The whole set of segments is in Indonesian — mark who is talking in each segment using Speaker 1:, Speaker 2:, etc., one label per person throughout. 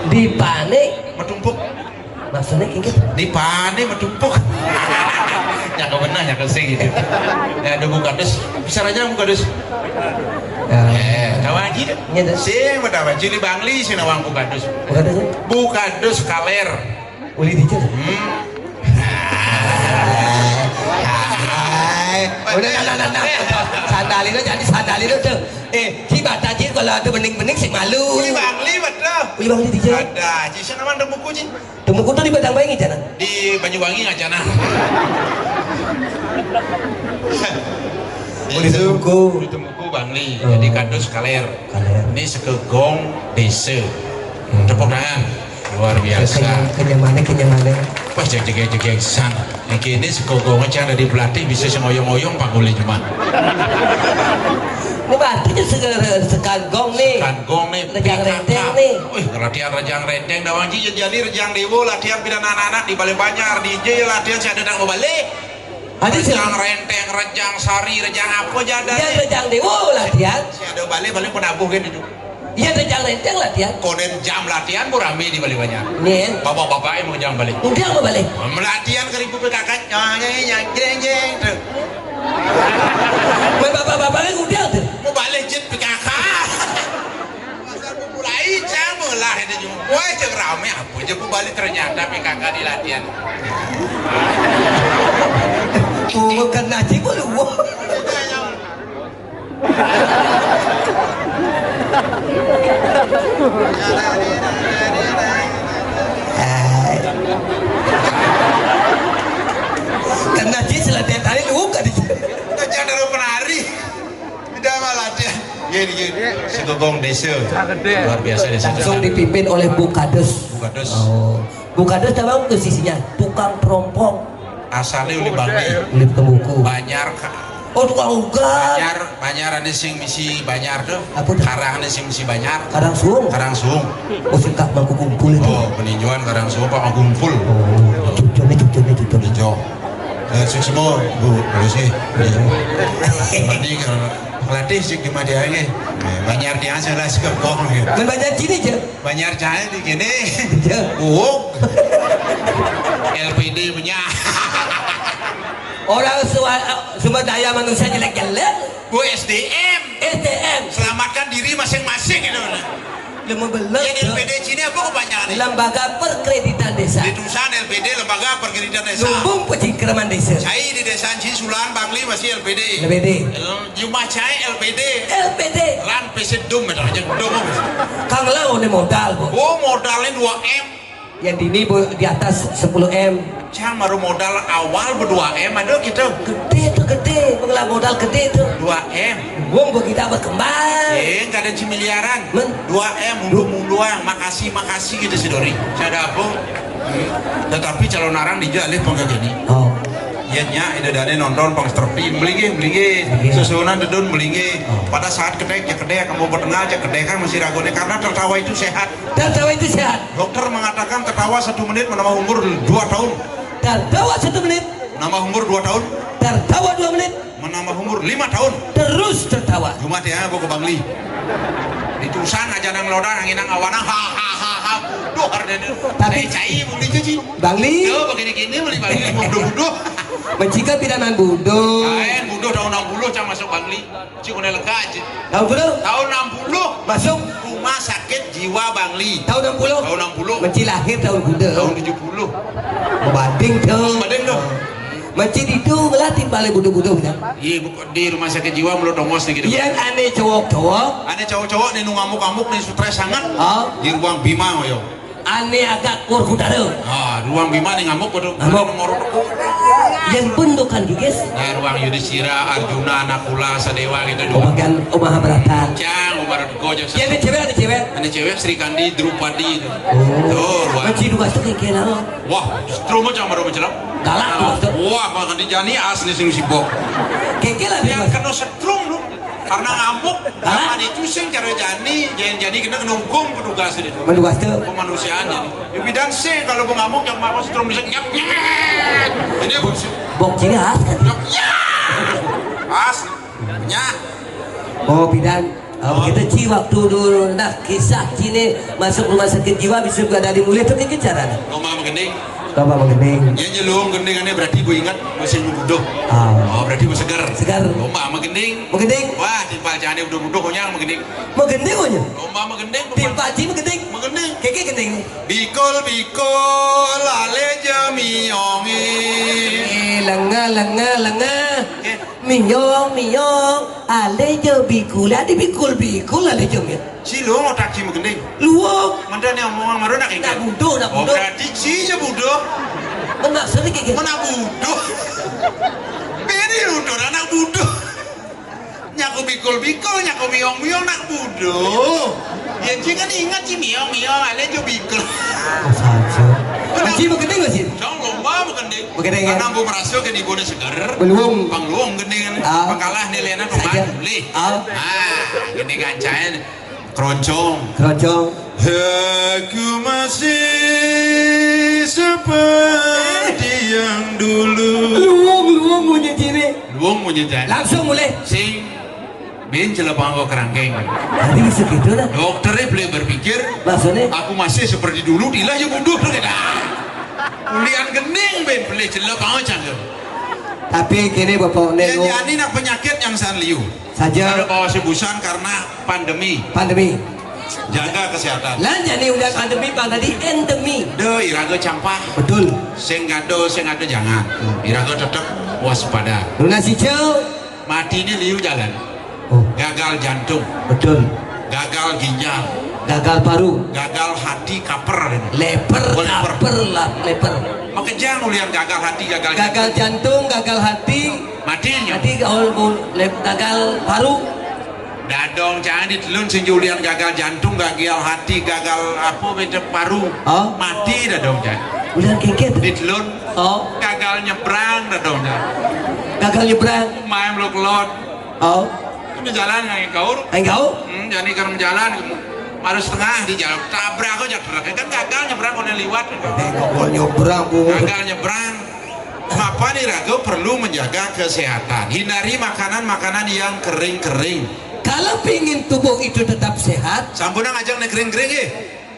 Speaker 1: Dipane
Speaker 2: metumpuk.
Speaker 1: maksudnya kengket
Speaker 2: Dipane metumpuk. Nya benar nya kesing gitu. Ya ada bukades. Bisa aja bukades. Kawaji
Speaker 1: Nya
Speaker 2: sing betapa cili bangli sing nawang bukades. Bukades kaler.
Speaker 1: uli dicer. Udah nah. Sandalina jadi sandalina tuh. Si bataji kalau ada bening-bening sih malu.
Speaker 2: Uli bangli betul.
Speaker 1: Uli bangli dicer.
Speaker 2: Ada, ci sana mana buku ci?
Speaker 1: Temuku tuh di Badang Bayi jangan.
Speaker 2: Di Banyuwangi ngajana.
Speaker 1: Uli temuku.
Speaker 2: Uli temuku bangli. Jadi kados kaler. Ini sekegong desa. Tepuk tangan. Luar biasa.
Speaker 1: Kenyamanan.
Speaker 2: Wah jeg san. Iki ini sekegongnya cara dipelatih bisa sengoyong-oyong panggulnya cuma.
Speaker 1: Ini batunya sekagong nih.
Speaker 2: Sekagong nih.
Speaker 1: Rejang renteng nih.
Speaker 2: Wih latihan rejang renteng. Dawang ji jadi rejang dewo latihan pidana anak-anak di Balai Banyar. Di J latihan saya datang ke Bali. Rejang renteng, rejang sari, rejang apa jada.
Speaker 1: Iya rejang dewo latihan.
Speaker 2: Saya ada Bali penabuh kan itu.
Speaker 1: Iya rejang renteng latihan.
Speaker 2: Koden jam latihan bu rame di Balai Banyar.
Speaker 1: Nih.
Speaker 2: Bapak-bapaknya mau jam balik.
Speaker 1: Udah mau balik.
Speaker 2: Melatihan ke ribu kakak. Jeng tuh.
Speaker 1: Bapak-bapaknya udah tuh.
Speaker 2: Mau balik jet PKK. Masa mulai jam lah itu cuma. Wah cek rame apa aja bu balik ternyata PKK di latihan.
Speaker 1: Bukan nasi pun lu. Kan nasi selatihan tadi lu kan.
Speaker 2: Kerja dari penari. Tidak malah latihan. Gini. Segogong desa. Luar biasa desa.
Speaker 1: Langsung dipimpin oleh Bu Kades.
Speaker 2: Bukades.
Speaker 1: Oh. Bu Kades memang posisinya tukang perompong.
Speaker 2: Asalnya uli bangli.
Speaker 1: Uli temuku.
Speaker 2: Banyar.
Speaker 1: Oh tukang ugat.
Speaker 2: Banyar ane sing misi Banyar tuh.
Speaker 1: Apa tuh?
Speaker 2: Karang ane sing misi Banyar.
Speaker 1: Kadang suung.
Speaker 2: Karang Suung.
Speaker 1: Oh singkat mangku kumpul itu.
Speaker 2: Oh peninjauan Karang Suung Pak Ngumpul.
Speaker 1: Oh cucurnya.
Speaker 2: Hijau. Semua bu terus sih. Nanti kalau pelatih sih gimana dia ini. Banyar dia salah sekegong gitu.
Speaker 1: Men banyak sini aja.
Speaker 2: Banyar cahaya di gini.
Speaker 1: Ya.
Speaker 2: LPD punya.
Speaker 1: Orang sumber daya manusia jelek-jelek.
Speaker 2: Bu SDM. Selamatkan diri masing-masing gitu.
Speaker 1: Lemu belum.
Speaker 2: Yang LPD sini apa kepanjangan?
Speaker 1: Lembaga Perkreditan Desa.
Speaker 2: Di tulisan LPD Lembaga Perkreditan Desa.
Speaker 1: Lumbung Pecingkraman Desa.
Speaker 2: Saya di desa Cisulan Bangli masih LPD. Jumlah saya LPD. Lan PC dum aja dum.
Speaker 1: Kang Lau ini modal bu.
Speaker 2: Oh modalnya 2M.
Speaker 1: Yang dini bu di atas 10M.
Speaker 2: Cang baru modal awal ber 2M ada gitu.
Speaker 1: Gede, pengelah modal gede tuh.
Speaker 2: 2M.
Speaker 1: Wong kita berkembang.
Speaker 2: Nggak ada miliaran. 2M munduang. Makasih gitu si Dori. Saya ada apa? Tetapi calon narang dijalih pangga gini.
Speaker 1: Oh.
Speaker 2: Ya nya ida dane nonton pangsterpi melingi susunan dedun melingi pada saat kedek kamu bertengah aja kedek kan masih ragone karena tertawa itu sehat. Dokter mengatakan tertawa 1 menit menambah umur 2 tahun.
Speaker 1: Tertawa 1 menit
Speaker 2: menambah umur 2 tahun.
Speaker 1: Tertawa 2 menit
Speaker 2: menambah umur 5 tahun.
Speaker 1: Terus tertawa.
Speaker 2: Jumat ya aku ke Bangli. Itu usan aja nang loda nginang awana ha. Duh harden. Tapi cai beli cuci.
Speaker 1: Bangli.
Speaker 2: Yo begini-gini beli Bangli buduh.
Speaker 1: Mencika pidanan budo.
Speaker 2: Kain budo tahun 60 cang masuk Bangli. Cik udah lega aja.
Speaker 1: Tahun
Speaker 2: 60
Speaker 1: masuk
Speaker 2: rumah sakit jiwa Bangli.
Speaker 1: Tahun 60.
Speaker 2: Tahun 60.
Speaker 1: Menci lahir tahun budo.
Speaker 2: Tahun 70.
Speaker 1: Bading tuh. Mencit itu melatih balik budo-budo kan?
Speaker 2: Iya di rumah sakit jiwa mulut dongos nih gitu.
Speaker 1: Yang aneh cowok-cowok.
Speaker 2: Aneh cowok-cowok nih ngamuk-ngamuk nih stres sangat.
Speaker 1: Oh.
Speaker 2: Di ruang Bima yo.
Speaker 1: Aneh agak kurkudaro.
Speaker 2: Ruang Bima nih ngamuk kudu.
Speaker 1: Yang bentukan juga guys.
Speaker 2: Nah ruang Yudhistira, Arjuna, Nakula, Sadewa gitu dua.
Speaker 1: Bagian Mahabharata.
Speaker 2: Cang, Umar Gojek.
Speaker 1: Ya ada cewek.
Speaker 2: Ada cewek Sri Kandi, Drupadi itu.
Speaker 1: Tuh, Mencit juga tuh kayak gila.
Speaker 2: Wah, strum macam baru mencelam.
Speaker 1: Galak tuh.
Speaker 2: Wah, makan di Jani asli sing sibuk.
Speaker 1: Kayak gila dia.
Speaker 2: Yang kena setrum lu. Karena ngamuk, karena itu sing cara Jani kena hukum petugas itu.
Speaker 1: Petugas tuh.
Speaker 2: Kemanusiaan jadi. Di bidang sih kalau mau ngamuk yang mau setrum bisa nyap. Ini
Speaker 1: bok ciri khas kan?
Speaker 2: As, nya.
Speaker 1: Oh bidang Kita Ci waktu dulu nah kisah Cine masuk rumah sakit jiwa bisa berada di mulia itu kayak cara.
Speaker 2: Ngomong gending.
Speaker 1: Coba mengening.
Speaker 2: Ya nyelung gendingannya berarti gue ingat masih budok. Oh berarti masih segar.
Speaker 1: Segar.
Speaker 2: Lomba sama gending.
Speaker 1: Mengening.
Speaker 2: Wah timpal jangan budok konyang sama gending.
Speaker 1: Mengening aja.
Speaker 2: Lomba sama gending.
Speaker 1: Timpal Ci mengening.
Speaker 2: Mengening.
Speaker 1: Kayak gending.
Speaker 2: Bikol lale jamiongi.
Speaker 1: Lenga. Miyong. Ale jo bikul. Adi bikul ale jo ya.
Speaker 2: Si lu mau tak cim gending.
Speaker 1: Luang.
Speaker 2: Mana nih omongan baru nak ikan.
Speaker 1: Nak budo.
Speaker 2: Oh berarti si aja budok.
Speaker 1: Maksudnya kayak gitu.
Speaker 2: Mana budok? Beri untuk anak budok. Nyaku bikul, nyaku miong nak budok. Yang sih kan ingat sih miong, ada juga bikul.
Speaker 1: Masih begending gak sih?
Speaker 2: Jangan lomba begending.
Speaker 1: Begending ya?
Speaker 2: Karena bu merasuk ke ibu segar.
Speaker 1: Belum.
Speaker 2: Pangluang gending. Pangkalah nilainya pemain. Lih. Gending kancain. Keroncong. Aku masih seperti yang dulu.
Speaker 1: Luang punya ciri.
Speaker 2: Luang punya ciri.
Speaker 1: Langsung mulai.
Speaker 2: Sing. Bin celapang kau kerangkeng.
Speaker 1: Tadi bisa gitu lah.
Speaker 2: Dokternya boleh berpikir.
Speaker 1: Maksudnya?
Speaker 2: Aku masih seperti dulu. Dilah ya mundur. Lian gening bin boleh celapang kau canggih.
Speaker 1: Tapi kini bapak
Speaker 2: ya jadi nak penyakit yang sanliu.
Speaker 1: Saja.
Speaker 2: Ada bawa sebusan karena pandemi. Jaga kesehatan.
Speaker 1: Lan jadi udah pandemi tadi endemi.
Speaker 2: Deh, iraga campah.
Speaker 1: Betul.
Speaker 2: Sing ada jangan. Iraga tetap waspada.
Speaker 1: Luna hijau.
Speaker 2: Mati ini liu jalan. Gagal jantung.
Speaker 1: Betul.
Speaker 2: Gagal ginjal.
Speaker 1: Gagal paru.
Speaker 2: Gagal hati kaper.
Speaker 1: Leper.
Speaker 2: Maka jangan ulian gagal hati, gagal
Speaker 1: jantung, gagal hati.
Speaker 2: Matinya.
Speaker 1: Gagal paru.
Speaker 2: Dadong jangan ditelun senjulian gagal jantung, gagal hati, gagal apa beda paru. Mati dadong jangan.
Speaker 1: Ulian keket.
Speaker 2: Ditelun. Gagal nyebrang dadong jangan.
Speaker 1: Gagal nyebrang.
Speaker 2: Main lo kelot. Ini jalan nggak engkau? Jadi karena jalan harus setengah di jalan tabrak aja kan gagal nyebrang kalau liwat. Gagal nyebrang. Apa nih Rago perlu menjaga kesehatan. Hindari makanan yang kering.
Speaker 1: Kalau pingin tubuh itu tetap sehat,
Speaker 2: sampuna ngajak nih kering ya.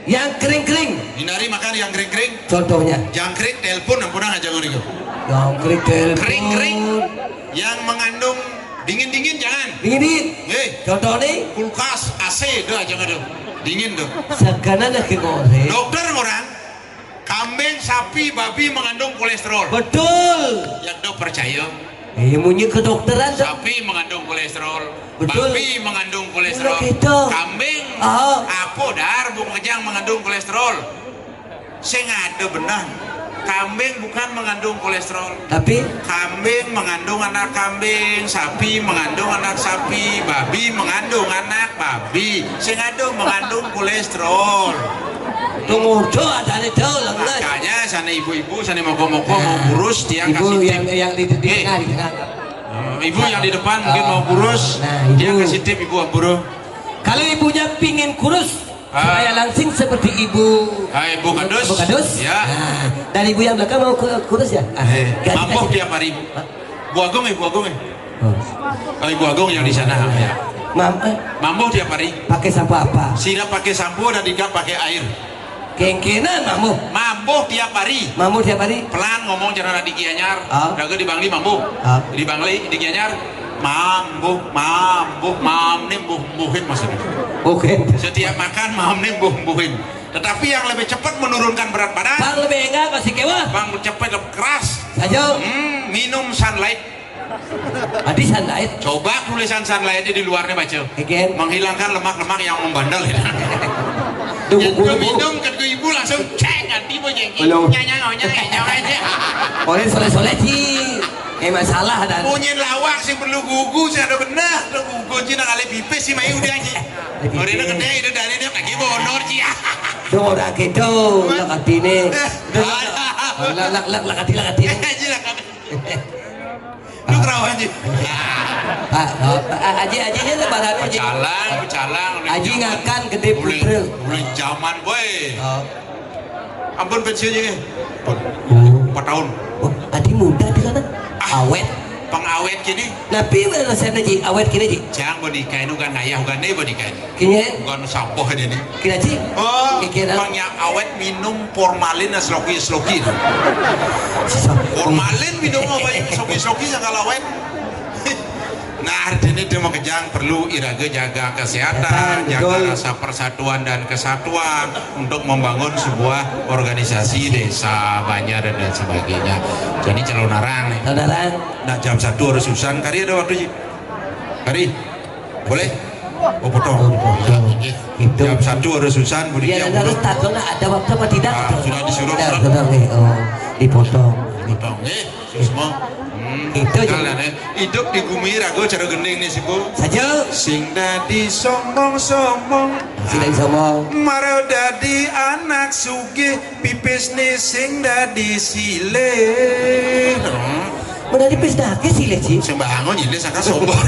Speaker 1: Yang kering.
Speaker 2: Hindari makan yang kering.
Speaker 1: Contohnya.
Speaker 2: Jangkrik, telepon, sampuna ngajak nih.
Speaker 1: Jangkrik, telepon.
Speaker 2: Kering. Yang mengandung dingin jangan.
Speaker 1: Dingin. Contohnya.
Speaker 2: Kulkas, AC, dah jangan dong. Dingin dong.
Speaker 1: Sekarang nak goreng.
Speaker 2: Dokter orang. Kambing, sapi, babi mengandung kolesterol.
Speaker 1: Betul.
Speaker 2: Yang dok percaya.
Speaker 1: Munyi kedokteran.
Speaker 2: Sapi mengandung kolesterol.
Speaker 1: Betul.
Speaker 2: Babi mengandung kolesterol. Kambing, apa dar bung kejang mengandung kolesterol. Saya ada benar. Kambing bukan mengandung kolesterol.
Speaker 1: Tapi
Speaker 2: kambing mengandung anak kambing, sapi mengandung anak sapi, babi mengandung anak babi. Saya ada mengandung kolesterol.
Speaker 1: Tunggu ada itu lah.
Speaker 2: Makanya sana ibu-ibu sana moko-moko mau kurus dia kasih tip.
Speaker 1: Yang di tengah.
Speaker 2: Ibu yang di depan mungkin mau kurus, dia kasih tip ibu amburo.
Speaker 1: Kalau ibunya pingin kurus, supaya langsing seperti ibu
Speaker 2: kadus. Ya.
Speaker 1: Dan ibu yang belakang mau kurus ya.
Speaker 2: Mampu tiap hari. Bu Agung. Ibu Agung yang di sana. Ya. Mampu tiap hari.
Speaker 1: Pakai sampo apa?
Speaker 2: Sirap pakai sampo dan ikan pakai air.
Speaker 1: Kengkenan
Speaker 2: mampu tiap hari. Pelan ngomong jangan di Gianyar. Daga di Bangli mampu. Di Bangli di Gianyar mampu nih buhin maksudnya.
Speaker 1: Oke.
Speaker 2: Setiap makan mam nih buhin. Tetapi yang lebih cepat menurunkan berat badan.
Speaker 1: Bang lebih enggak masih kewa.
Speaker 2: Bang cepat lebih keras.
Speaker 1: Ayo.
Speaker 2: Minum sunlight.
Speaker 1: Adi sunlight.
Speaker 2: Coba tulisan sunlight di luarnya baca. Menghilangkan lemak-lemak yang membandel. Itu minum ke ibu langsung cek nanti mau nyanyang
Speaker 1: oleh soleh sih masalah dan
Speaker 2: punya lawak sih perlu gugu sih ada benar ada gugu cina kali pipis sih mayu udah aja udah gede itu dari dia lagi bonor sih
Speaker 1: tuh udah gitu lakat ini lakat ini
Speaker 2: lu kerawan sih
Speaker 1: aji lebaran
Speaker 2: pecalang
Speaker 1: aji ngakan gede putra
Speaker 2: mulai zaman boy ampun pensiunnya 4 tahun
Speaker 1: aji muda di sana awet
Speaker 2: pengawet kini
Speaker 1: Nabi mana resepnya Ji? Awet kini Ji?
Speaker 2: jangan bodikai nu kan ayah bukan nih bodikai
Speaker 1: Kini?
Speaker 2: bukan sapoh ini
Speaker 1: Kira Ji?
Speaker 2: oh
Speaker 1: Kira?
Speaker 2: pangnya awet minum formalin sloki formalin minum apa yang sloki segala awet nah ini dia mau kejang perlu iraga jaga kesehatan jaga rasa persatuan dan kesatuan untuk membangun sebuah organisasi desa banyak dan lain sebagainya jadi calon narang nih
Speaker 1: Saudara?
Speaker 2: nah jam 1 harus susan kari ada waktu Ji kari boleh oh potong
Speaker 1: Itu.
Speaker 2: jam 1 harus susan budi
Speaker 1: Ya
Speaker 2: yang
Speaker 1: ada harus tahu lah ada waktu apa tidak?
Speaker 2: sudah disuruh
Speaker 1: Sudah, oh, dipotong.
Speaker 2: potong semua
Speaker 1: Itu aja.
Speaker 2: hidup di bumi rago cara gending nih sih bu
Speaker 1: Saja.
Speaker 2: sing dadi sombong
Speaker 1: Sidang somong.
Speaker 2: marau dadi anak sugih pipis nih sing dadi sile
Speaker 1: Mana dipis dake sih leci?
Speaker 2: sembahango nyile sangka sombong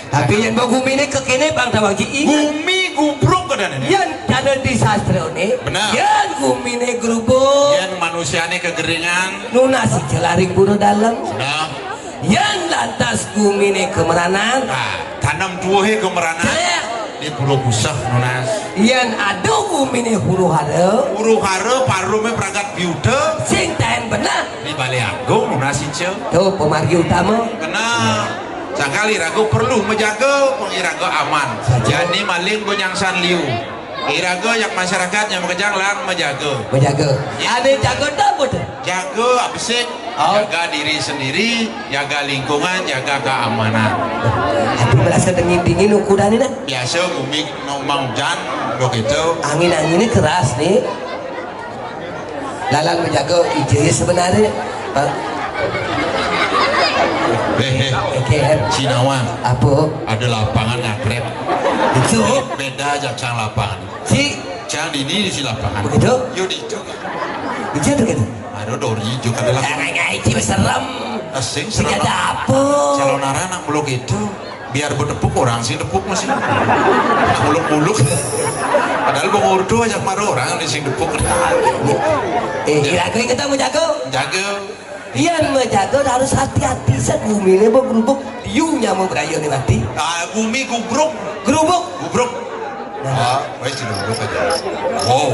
Speaker 1: Tapi yang bagus ini kekini bang tawang Ji ingat.
Speaker 2: bumi gubruk kan ini
Speaker 1: Yang ada di sastra ini.
Speaker 2: Benar.
Speaker 1: Yang gumine gerubuk.
Speaker 2: yang manusianya kegeringan
Speaker 1: Nunasi celaring bunuh dalam.
Speaker 2: nah
Speaker 1: Yang lantas gumine kemeranan.
Speaker 2: tanam tuhe kemeranan
Speaker 1: Saya.
Speaker 2: di pulau pusah nunas
Speaker 1: Yang ada gumine huru hara.
Speaker 2: huru hara parume pragat biuda
Speaker 1: Sing tahan benar.
Speaker 2: di Bali Agung nunas ice
Speaker 1: Tuh pemargi utama.
Speaker 2: benar sekali ragu perlu menjaga pengiraga aman jadi maling penyangsan liu iraga yang masyarakat yang mengejar lang menjaga
Speaker 1: Menjaga.
Speaker 2: Ya.
Speaker 1: Ada jaga tak betul.
Speaker 2: jaga abisik jaga diri sendiri jaga lingkungan jaga keamanan
Speaker 1: Tapi merasa dingin ukuran ini dah.
Speaker 2: biasa bumi mau hujan begitu
Speaker 1: Angin-anginnya keras nih. Lalang menjaga ide sebenarnya. Oke.
Speaker 2: Cinawan
Speaker 1: Apa?
Speaker 2: ada lapangan ngakret
Speaker 1: Itu.
Speaker 2: beda jaksa lapangan
Speaker 1: Si.
Speaker 2: jangan di si lapangan
Speaker 1: Begitu?
Speaker 2: yuk di itu
Speaker 1: Itu gitu.
Speaker 2: ada dori juga ada lapangan
Speaker 1: Jangan itu serem.
Speaker 2: asing
Speaker 1: Tidak
Speaker 2: serem
Speaker 1: ada apa.
Speaker 2: calon anak muluk itu biar bertepuk orang sih tepuk masih muluk-muluk padahal pengurdu ajak marah orang di sing tepuk
Speaker 1: Kira-kira kita menjaga.
Speaker 2: jaga
Speaker 1: Yang menjaga harus hati-hati. Saat bumi ini bergerubuk, diunya mau berayu nih mati.
Speaker 2: bumi gubruk
Speaker 1: Gerubuk.
Speaker 2: wes duduk aja wow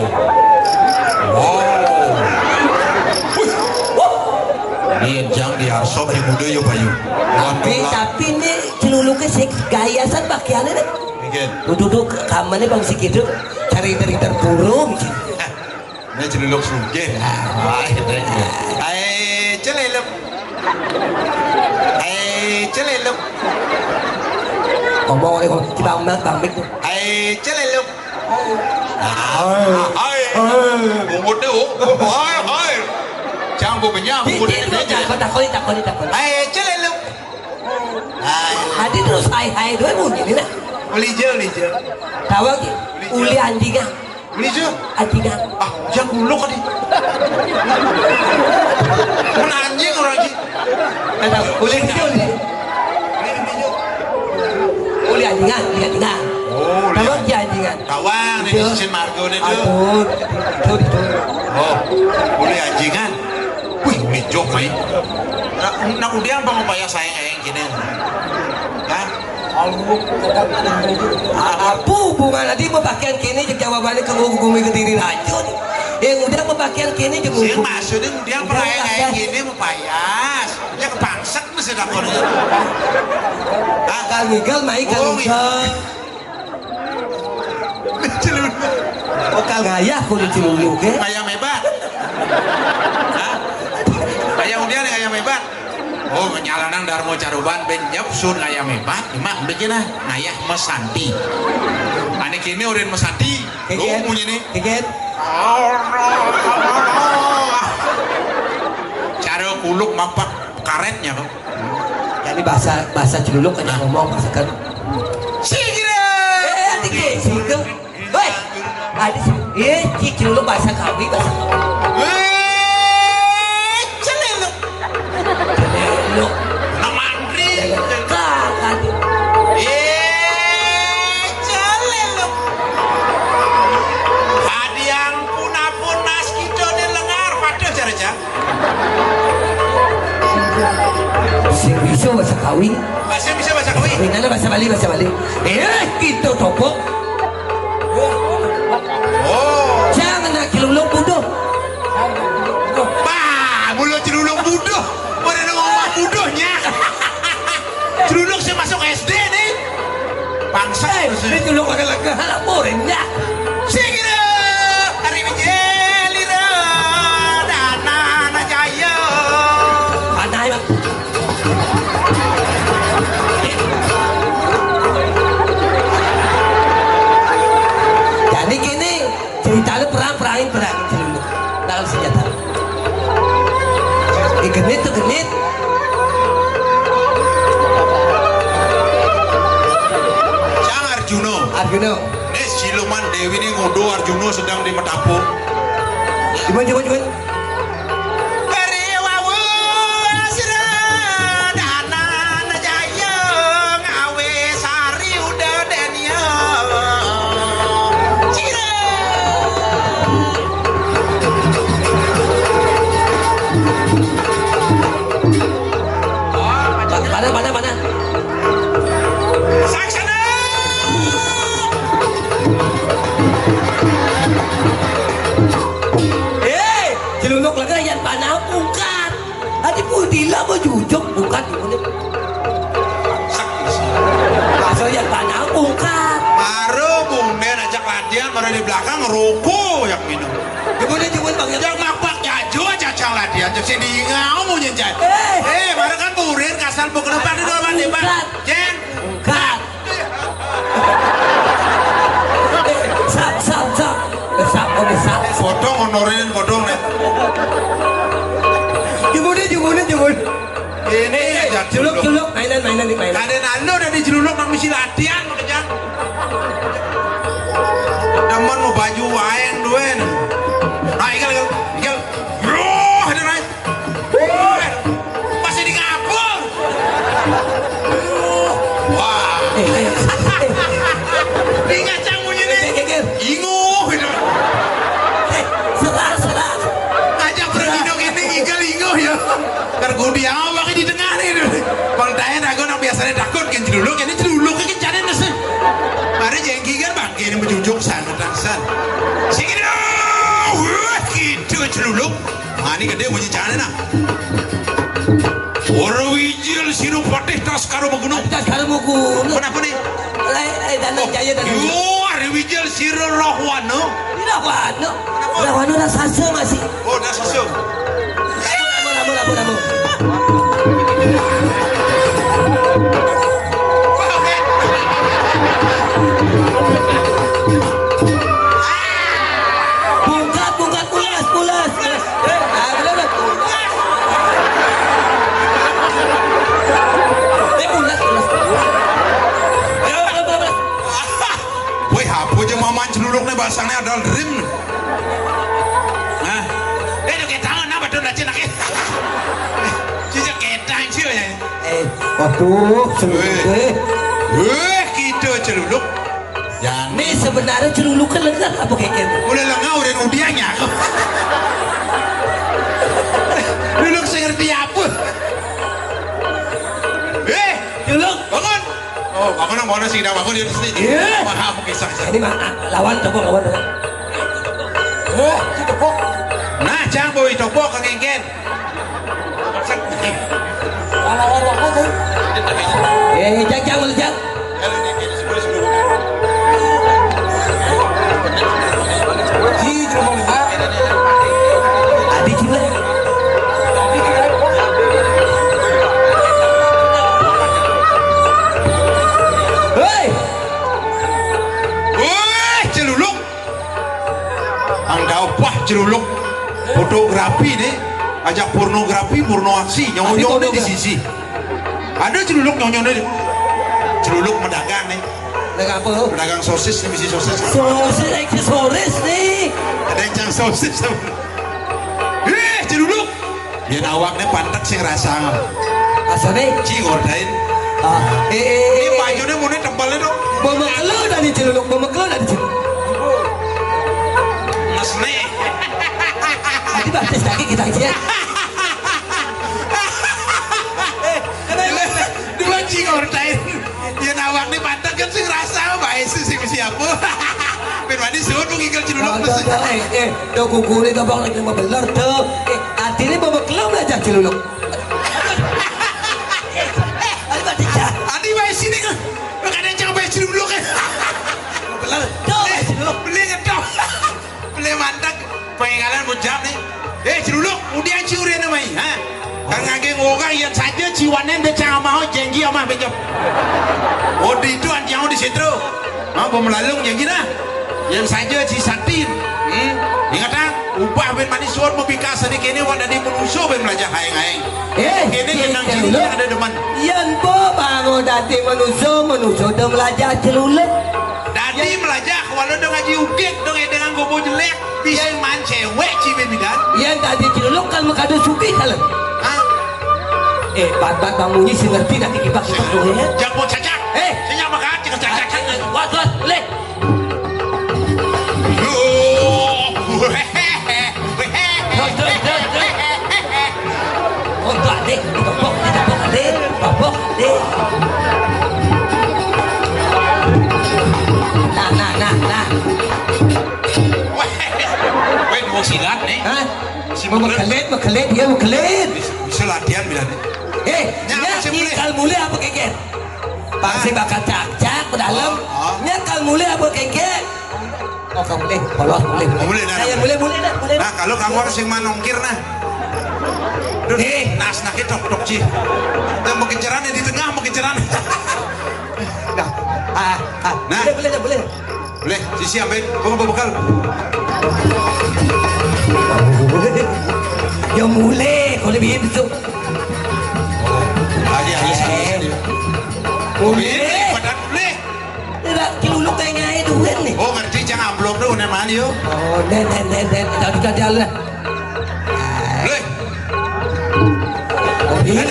Speaker 2: ini jang di arsop di muda yuk payu
Speaker 1: Tapi ini celuluknya sih gayasan pakaiannya deh.
Speaker 2: mungkin
Speaker 1: Duduk kamarnya bang si gitu cari dari terburung.
Speaker 2: ini celuluk suge celeluk
Speaker 1: Ngomong oleh bang Mik.
Speaker 2: celeluk bungkut deh jangan bubenya bungkut deh
Speaker 1: Takut.
Speaker 2: celeluk
Speaker 1: Hadi terus hai dua bunyi nih nah.
Speaker 2: Lijo
Speaker 1: Tahu lagi uli anjingnya. Anjingnya.
Speaker 2: jangan gulung kan mana anjing orang lagi
Speaker 1: Uli anjingnya. Tahu lagi anjingnya.
Speaker 2: kawang ini sin margo ini tuh
Speaker 1: Aduh, itu.
Speaker 2: oh boleh anjingan wih lijo main nah kemudian bang upaya saya kayak gini kan
Speaker 1: Apa hubungan nanti pemakaian kini jeung jawabannya ke gumi Kediri lanjut. Yang udah pemakaian kini jeung
Speaker 2: sih maksudnya kemudian peraya kayak gini mempayas ya kebangsat mesti dakon
Speaker 1: Kal ngigel mai kal ngigel. Oh kal ngayah kudu cilulu ke.
Speaker 2: ayam hebat ayam kemudian ayam hebat oh menyalanang Darmo Caruban benjap sun ayam hebat emak bikin ngayah mesanti ane kini urin mesanti lu punya nih
Speaker 1: Keket.
Speaker 2: cara kuluk mampak karetnya kok
Speaker 1: Jadi bahasa ciluluk kan ngomong masakan.
Speaker 2: Sigre
Speaker 1: Tinggi singkel. Woi. Ada sih. Ciluluk bahasa kami bahasa.
Speaker 2: celeluk
Speaker 1: Ciluluk.
Speaker 2: namandri
Speaker 1: Kakak.
Speaker 2: celeluk hadiang punapun nas kita di lengar pada cara
Speaker 1: kawin.
Speaker 2: Masih bisa bahasa kawin.
Speaker 1: Kawin ada bahasa Bali. Gitu topok.
Speaker 2: Oh.
Speaker 1: Jangan nak kilulung bodoh.
Speaker 2: Bah, mulut celuluk bodoh. Mana ngomong bodohnya? Celuluk sih masuk SD nih. Bangsa itu.
Speaker 1: Ini celuluk lega halak borengnya.
Speaker 2: Sikira hari menjelira dana jaya.
Speaker 1: Panai bang. Jadi gini, ceritanya perang celuluk dalam senjata. Genit tuh genit.
Speaker 2: Sang Arjuno.
Speaker 1: Arjuno.
Speaker 2: Ini siluman Dewi ini ngodo Arjuno sedang di Metapo.
Speaker 1: Cuman.
Speaker 2: Hari wawu asra dana jaya ngawe sari udah denia. Cira.
Speaker 1: Mana?
Speaker 2: Saksana.
Speaker 1: Celuluk lagi yang panah bukan. Hati putihlah mau jujuk bukan. Asal yang panah bukan.
Speaker 2: Baru bunden ajak latihan, baru di belakang ngerokok yang minum.
Speaker 1: Cuman bang
Speaker 2: Yang makpak jaju aja ajak latihan, jadi sini ngau mau nyenjai. Baru kan burin kasar bukan depan di depan di depan. Jen.
Speaker 1: Bukan. Sap.
Speaker 2: Foto honorin kodong nih.
Speaker 1: Cuman.
Speaker 2: Ini aja
Speaker 1: Celuluk mainan.
Speaker 2: Kaden anda udah di celuluk nang misi latihan makanya. Temen mau baju waeng duen. Nah, igal. Roh, ada naik. Masih di ngapur. Wah. Di ngacang punya nih. Inguh.
Speaker 1: Serah.
Speaker 2: Ngajak bergino gini inguh ya. Tergudi awak di tengah nih. Bang Dayan aku nang biasanya takut kan celuluk ini celuluk kan cari nasi. Mari jengki kan bang ini menjujuk sana tangsan. Sikit gitu celuluk. Ini gede punya cari nah. Orwijil sirup patih tas karo menggunung. Kenapa nih?
Speaker 1: Danang Jaya dan
Speaker 2: Orwijil sirup rohwano.
Speaker 1: Rohwano rasa masih.
Speaker 2: Oh, nasa sum.
Speaker 1: Lamu. Bungkat pulas. Pulas.
Speaker 2: Woi, hapo aja maman celuluk nih bahasanya ada rim. Nah, itu kayak tangan apa tuh nacin lagi? Cincin ketang sih ya.
Speaker 1: Waduh, celuluk.
Speaker 2: Gitu celuluk. Jangan.
Speaker 1: Ini sebenarnya celuluk kan lengkap apa kayak
Speaker 2: Udah lengau dan udianya. Celuluk saya ngerti apa?
Speaker 1: Celuluk.
Speaker 2: Bangun. Oh, bangun sih, dah bangun di sini. Maaf, kisah.
Speaker 1: Ini mah lawan.
Speaker 2: Nah, jangan boy topok kengken.
Speaker 1: Jangan melejak. Adik gimana? Hei!
Speaker 2: Woi, celuluk. Anda opah celuluk. Fotografi nih. Ajak pornografi, porno aksi. Nyonyo di sisi. Ada celuluk nyonyo nih. Celuluk mendagang nih.
Speaker 1: Dagang apa?
Speaker 2: Pedagang sosis nih, misi sosis.
Speaker 1: Sosis nih.
Speaker 2: Ada yang sosis. Celuluk. Biar awaknya pantat sih ngerasa.
Speaker 1: Asane?
Speaker 2: Ci ngordain. Ini bajunya mau nih tempelnya dong.
Speaker 1: Memekelu dari celuluk.
Speaker 2: Mas nih.
Speaker 1: Tadi batas lagi kita aja. Tuh kuku ni gabang lagi mabelar tuh. Artinya bawa kelam aja celuluk.
Speaker 2: Adi baik sini kan. Makanya jangan baik sini dulu kan.
Speaker 1: Belar tuh.
Speaker 2: Beli ngetop. Beli mantak. Pengalan bujam nih. Celuluk, udah curi namai. Kang ngage ngoga yang saja ciwanen becang mau jenggi ama becok. Odi itu anjang di situ. Pemelalung jenggi dah. Yang saja ci satin. Ingat tak? Ubah ben manis suar mau bikas sedikit ini wadah di menuso ben belajar hayang-hayang. Ini jenang ciri ada depan.
Speaker 1: Yan po bangun dati menuso dah belajar celuluk.
Speaker 2: Dati belajar walau dong ngaji ukik dong dengan gobo jelek bisa man cewek cibe bidan.
Speaker 1: Yan tadi celuluk kan makado suki kalau. Bat bangunnya sih ngerti nanti kibak dulu ya.
Speaker 2: Jangan cacak. Saya makan jangan cacak.
Speaker 1: Wat boleh. Oh tak deh, dipok deh. Nah.
Speaker 2: Wait, mau silat nih?
Speaker 1: Hah? Mau kelet dia mau kelet.
Speaker 2: Bisa latihan bila nih.
Speaker 1: Nyakal mulai apa keket? Pasti bakal cak ke dalam. Nyakal mulai apa keket? Oh kamu boleh, polos boleh. Saya boleh dah.
Speaker 2: Nah kalau kamu harus yang manongkir nah. Nas nak itu tok ci. Dan mau kenceran di tengah mau kenceran. Nah,
Speaker 1: boleh.
Speaker 2: Boleh, sisi ambil, bawa bekal.
Speaker 1: Ya mulai, kalau lebih itu. Boleh.
Speaker 2: Badan boleh.
Speaker 1: Tidak kiluluk kayak ngaya duit nih.
Speaker 2: Oh ngerti jangan amblok dulu nih mana yuk.
Speaker 1: Oh, den. Tadi jalan.
Speaker 2: Boleh.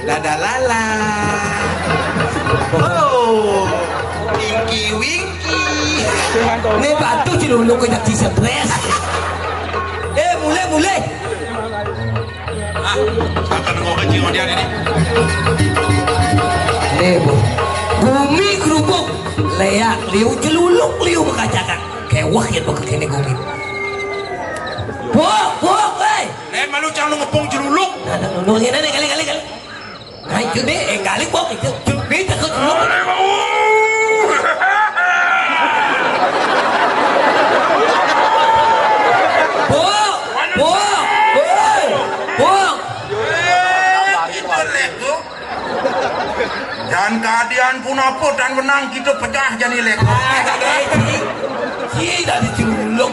Speaker 2: Dadah lala. Oh, winky.
Speaker 1: Ini batu ciluluk kena stres. Mulai.
Speaker 2: Akan ngomong kecil dia ini.
Speaker 1: Bumi kerubuk. Leak, liu celuluk, liu mengkacakan. Kewah ya bukan kene gomit. Buak,
Speaker 2: Malu jangan ngepung celuluk.
Speaker 1: Nah, ini kali. Nah, itu deh, kali buak itu. Cumi takut celuluk.
Speaker 2: Dan keadaan pun apa dan menang kita pecah jadi lek.
Speaker 1: Dari celuluk.